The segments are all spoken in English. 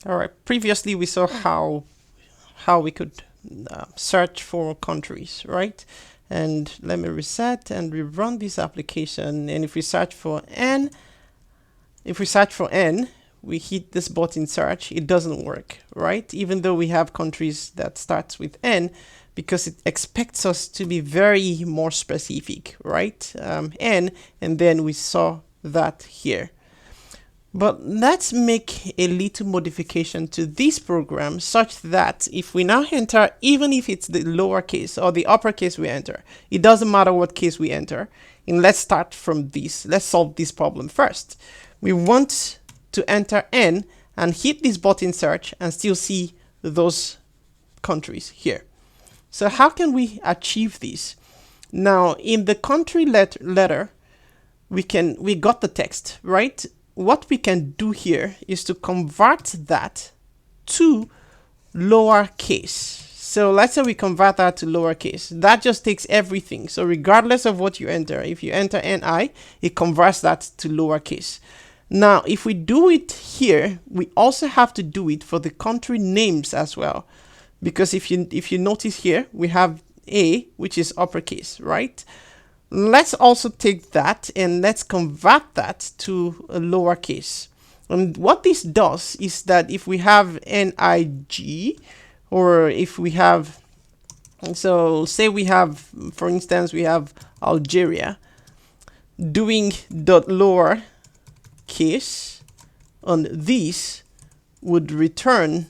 All right. Previously, we saw how we could search for countries, right? And let me reset and rerun this application. And if we search for N, we hit this button search, it doesn't work, right? Even though we have countries that starts with N, because it expects us to be very more specific, right? N, and then we saw that here. But let's make a little modification to this program such that if we now enter, even if it's the lowercase or the uppercase we enter, it doesn't matter what case we enter. And let's start from this. Let's solve this problem first. We want to enter N and hit this button search and still see those countries here. So how can we achieve this? Now, in the country letter, we got the text, right? What we can do here is to convert that to lowercase. So let's say we convert that to lowercase. That just takes everything. So regardless of what you enter, if you enter NI, it converts that to lowercase. Now, if we do it here, we also have to do it for the country names as well. Because if you notice here, we have A, which is uppercase, right? Let's also take that and let's convert that to a lowercase. And what this does is that if we have NIG, or if we have, so say we have, for instance, we have Algeria, doing the lower case on this would return,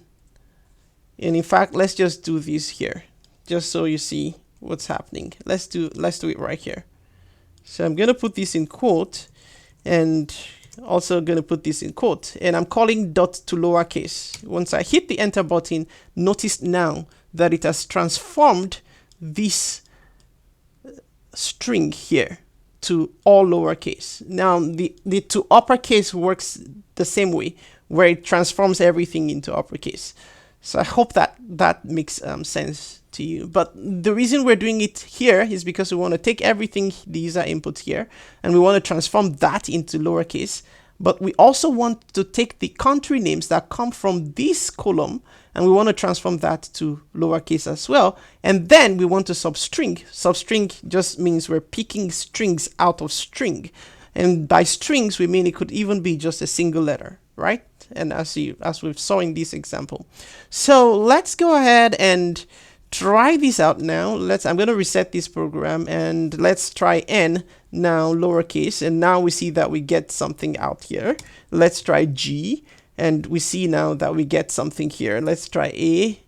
and in fact, let's just do this here, just so you see what's happening. Let's do it right here. So I'm gonna put this in quote, and also gonna put this in quote, and I'm calling dot to lowercase. Once I hit the enter button, notice now that it has transformed this string here to all lowercase. Now the to uppercase works the same way, where it transforms everything into uppercase. So I hope that makes sense to you. But the reason we're doing it here is because we want to take everything, these are inputs here, and we want to transform that into lowercase. But we also want to take the country names that come from this column, and we want to transform that to lowercase as well. And then we want to substring. Substring just means we're picking strings out of string. And by strings, we mean it could even be just a single letter, right? And as we've saw in this example. So let's go ahead and try this out now. I'm going to reset this program, and let's try N now lowercase, and now we see that we get something out here. Let's try G, and we see now that we get something here. Let's try A,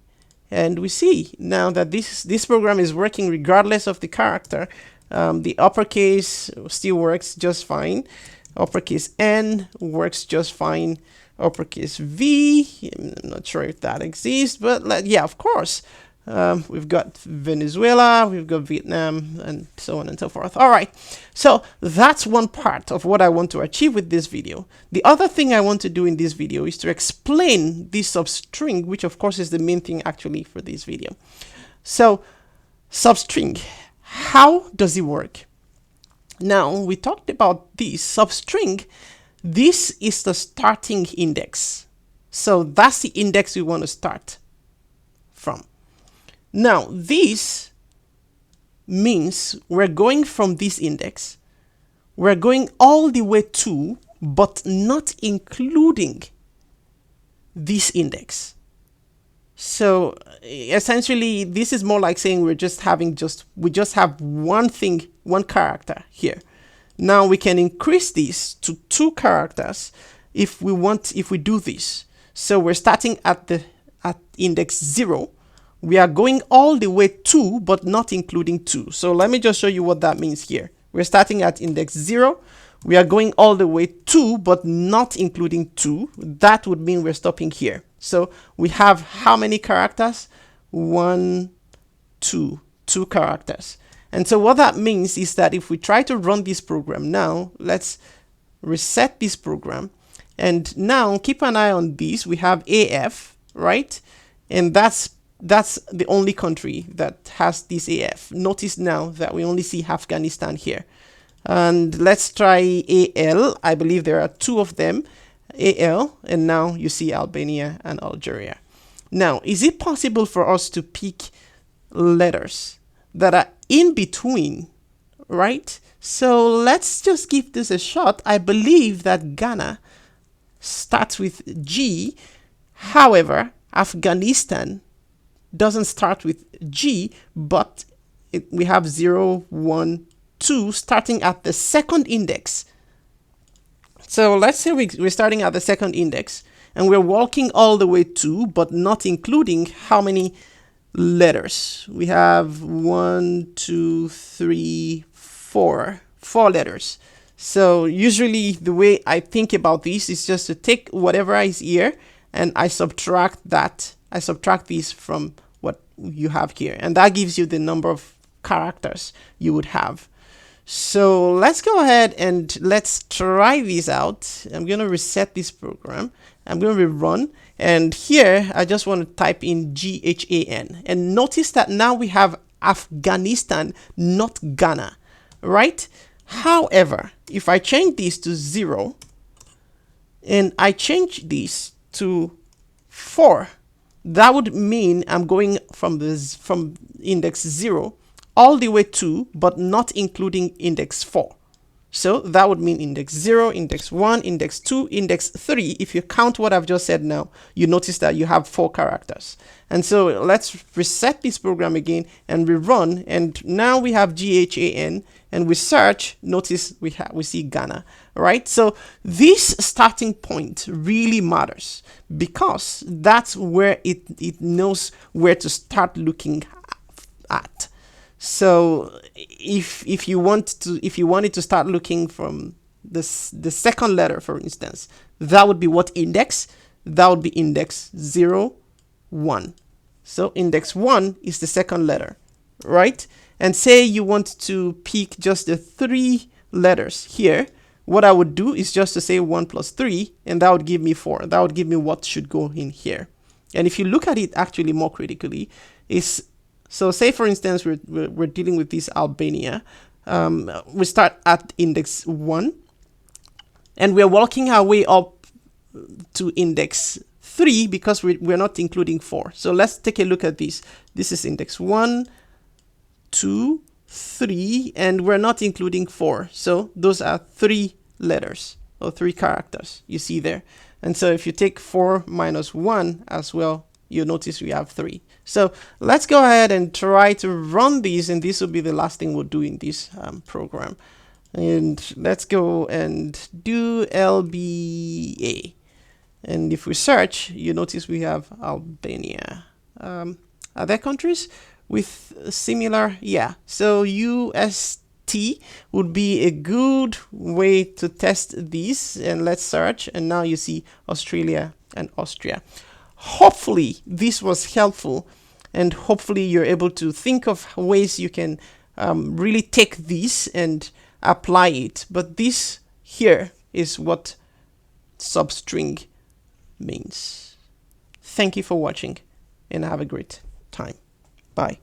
and we see now that this program is working regardless of the character. The uppercase still works just fine. Uppercase N works just fine. Uppercase V, I'm not sure if that exists, but yeah, of course. We've got Venezuela, we've got Vietnam, and so on and so forth. All right, so that's one part of what I want to achieve with this video. The other thing I want to do in this video is to explain this substring, which of course is the main thing actually for this video. So substring, how does it work? Now, we talked about this substring. This is the starting index. So that's the index we want to start from. Now, this means we're going from this index, we're going all the way to, but not including this index. So essentially, this is more like saying we just have one thing, one character here. Now we can increase this to 2 characters if we do this. So we're starting at index 0. We are going all the way to, but not including 2. So let me just show you what that means here. We're starting at index 0. We are going all the way to, but not including 2. That would mean we're stopping here. So we have how many characters? 1, 2 characters. And so what that means is that if we try to run this program now, let's reset this program. And now keep an eye on this. We have AF, right? And that's the only country that has this AF. Notice now that we only see Afghanistan here. And let's try AL. I believe there are 2 of them. AL, and now you see Albania and Algeria. Now, is it possible for us to pick letters that are in between, right? So let's just give this a shot. I believe that Ghana starts with G. However, Afghanistan doesn't start with G, but we have 0, 1, 2 starting at the second index. So let's say we're starting at the second index and we're walking all the way to, but not including how many letters. We have 1, 2, 3, 4 letters. So usually the way I think about this is just to take whatever is here and I subtract that. I subtract these from what you have here, and that gives you the number of characters you would have. So let's go ahead and let's try this out. I'm going to reset this program. I'm going to rerun, and here I just want to type in GHAN, and notice that now we have Afghanistan, not Ghana, right? However, if I change this to 0 and I change this to 4, that would mean I'm going from index 0 all the way to, but not including index 4. So that would mean index 0, index 1, index 2, index 3. If you count what I've just said now, you notice that you have 4 characters. And so let's reset this program again and rerun. And now we have GHAN, and we search, notice we see Ghana, right? So this starting point really matters because that's where it knows where to start looking at. So if you wanted to start looking from the second letter, for instance, that would be what index? That would be index 0, 1. So index 1 is the second letter, right? And say you want to pick just the 3 letters here. What I would do is just to say 1 plus 3, and that would give me 4. That would give me what should go in here. And if you look at it actually more critically, so say for instance we're dealing with this Albania. We start at index 1 and we're walking our way up to index 3 because we're not including 4. So let's take a look at this. This is index 1, 2, 3, and we're not including 4. So those are 3 letters or 3 characters you see there. And so if you take 4 minus 1 as well, you'll notice we have 3. So let's go ahead and try to run these, and this will be the last thing we'll do in this program. And let's go and do LBA. And if we search, you notice we have Albania. Are there countries with similar? Yeah. So UST would be a good way to test these. And let's search. And now you see Australia and Austria. Hopefully this was helpful, and hopefully you're able to think of ways you can really take this and apply it. But this here is what substring means. Thank you for watching and have a great time. Bye.